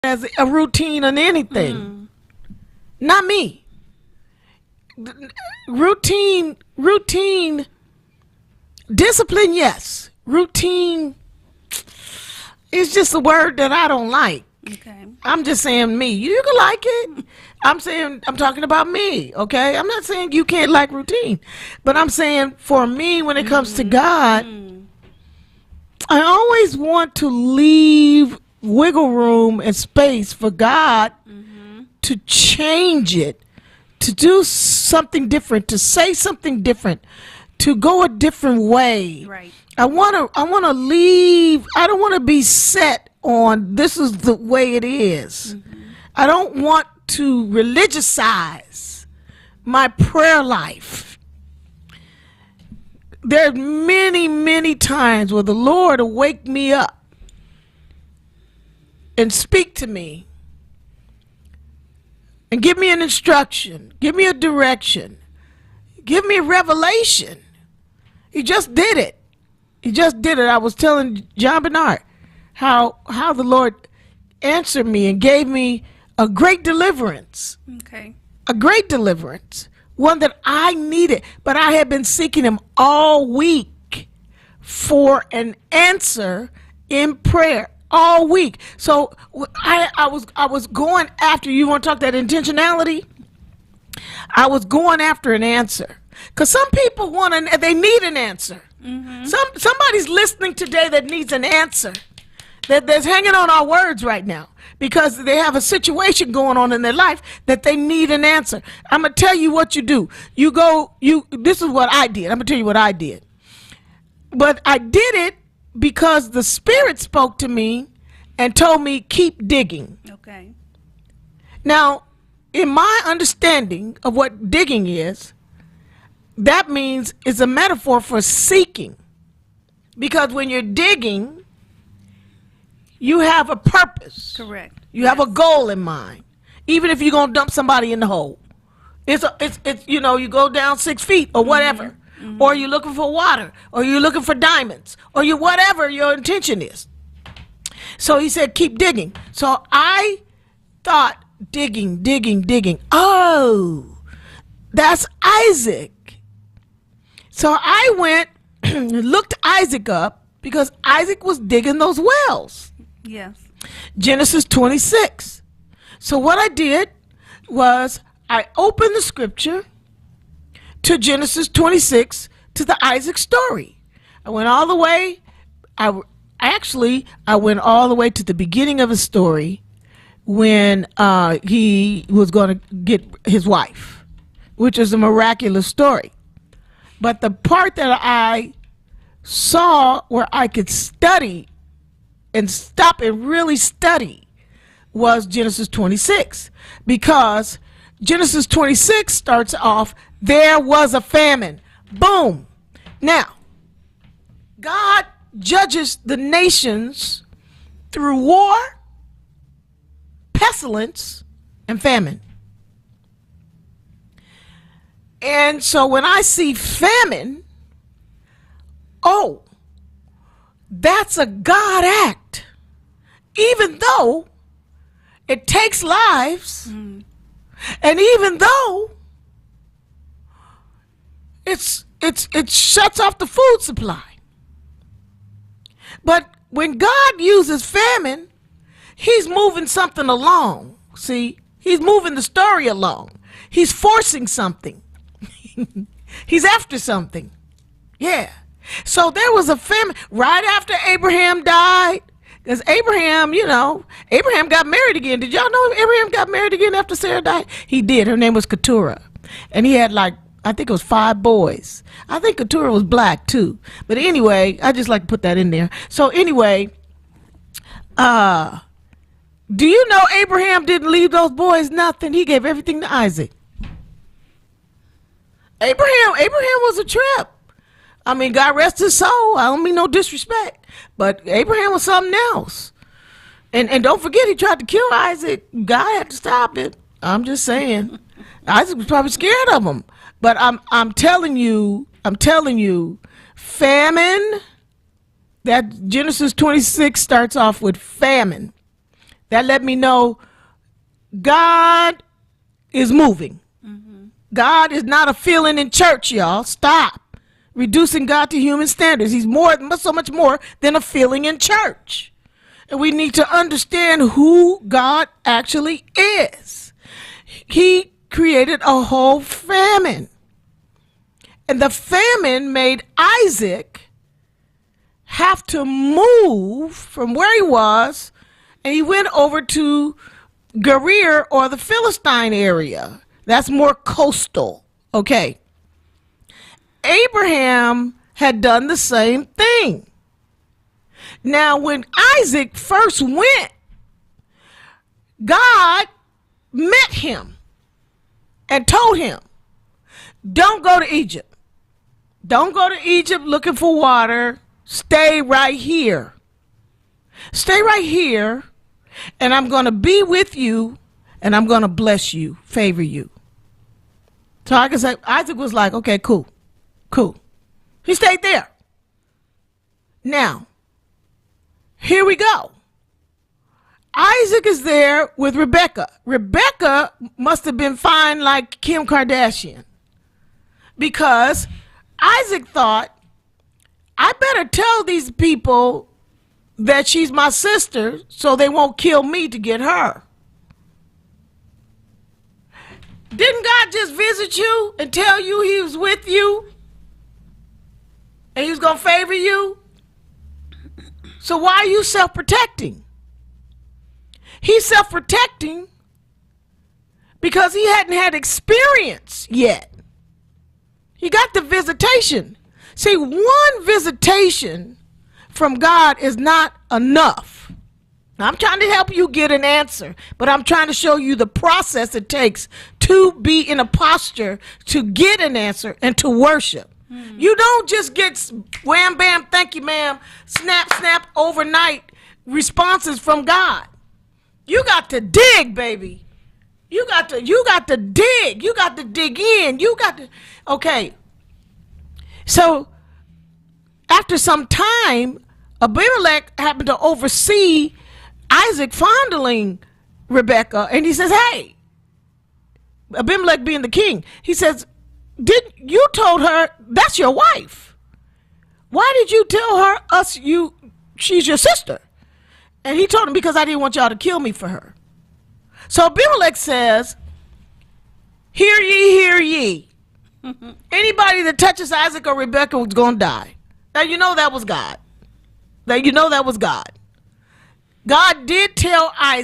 as a routine in anything. Not me. Routine, discipline, yes. Routine is just a word that I don't like. Okay. I'm just saying me. You can like it. I'm talking about me, okay? I'm not saying you can't like routine, but I'm saying for me, when it comes to God, I always want to leave wiggle room and space for God to change it, to do something different, to say something different, to go a different way. Right. I want to leave. I don't want to be set on this is the way it is. I don't want to religiousize my prayer life. There's many, many times where the Lord will wake me up and speak to me and give me an instruction, give me a direction, give me a revelation. He just did it. He just did it. I was telling John Bernard how the Lord answered me and gave me a great deliverance. Okay. A great deliverance. One that I needed. But I had been seeking him all week for an answer in prayer. All week. So I was going after, you want to talk that intentionality? I was going after an answer. Because some people they need an answer. Somebody's listening today that needs an answer. That's hanging on our words right now because they have a situation going on in their life that they need an answer. I'm going to tell you what you do. This is what I did. I'm going to tell you what I did. But I did it because the Spirit spoke to me and told me, keep digging. Okay. Now, in my understanding of what digging is, that means it's a metaphor for seeking. Because when you're digging, you have a purpose. Correct. You have a goal in mind. Even if you're going to dump somebody in the hole. It's you go down 6 feet or whatever. Or you're looking for water. Or you're looking for diamonds. Or whatever your intention is. So he said, keep digging. So I thought, digging. Oh, that's Isaac. So I went and looked Isaac up because Isaac was digging those wells. Yes. Genesis 26. So what I did was I opened the scripture to Genesis 26 to the Isaac story. I went all the way. I went all the way to the beginning of his story when he was going to get his wife, which is a miraculous story. But the part that I saw where I could study and stop and really study was Genesis 26. Because Genesis 26 starts off, there was a famine. Boom. Now, God judges the nations through war, pestilence, and famine. And so when I see famine, oh, that's a God act. Even though it takes lives, and even though it shuts off the food supply. But when God uses famine, he's moving something along. See, he's moving the story along. He's forcing something. He's after something. Yeah. So there was a famine right after Abraham died. Because Abraham got married again. Did y'all know Abraham got married again after Sarah died? He did. Her name was Keturah. And he had I think it was 5 boys. I think Keturah was black too. But anyway, I just like to put that in there. So anyway, do you know Abraham didn't leave those boys nothing? He gave everything to Isaac. Abraham was a trip. I mean, God rest his soul. I don't mean no disrespect. But Abraham was something else. And don't forget, he tried to kill Isaac. God had to stop it. I'm just saying. Isaac was probably scared of him. But I'm telling you, famine, that Genesis 26 starts off with famine. That let me know God is moving. God is not a feeling in church, y'all. Stop reducing God to human standards. He's so much more than a feeling in church. And we need to understand who God actually is. He created a whole famine. And the famine made Isaac have to move from where he was, and he went over to Gerar, or the Philistine area. That's more coastal. Okay. Abraham had done the same thing. Now, when Isaac first went, God met him and told him, don't go to Egypt. Don't go to Egypt looking for water. Stay right here. Stay right here, and I'm going to be with you, and I'm going to bless you, favor you. So I can say, Isaac was like, okay, cool. He stayed there. Now, here we go. Isaac is there with Rebecca. Rebecca must have been fine like Kim Kardashian, because Isaac thought, I better tell these people that she's my sister so they won't kill me to get her. Didn't God just visit you and tell you he was with you and he was going to favor you? So why are you self-protecting? He's self-protecting because he hadn't had experience yet. He got the visitation. See, one visitation from God is not enough. Now, I'm trying to help you get an answer, but I'm trying to show you the process it takes to be in a posture to get an answer and to worship. You don't just get wham, bam, thank you, ma'am, snap, snap, overnight responses from God. You got to dig, baby. You got to dig. You got to dig in. Okay. So after some time, Abimelech happened to oversee Isaac fondling Rebecca, and he says, hey, Abimelech being the king, he says, you told her that's your wife. Why did you tell her she's your sister? And he told him, because I didn't want y'all to kill me for her. So Abimelech says, hear ye, hear ye. Anybody that touches Isaac or Rebecca was going to die. Now you know that was God. God did tell Isaac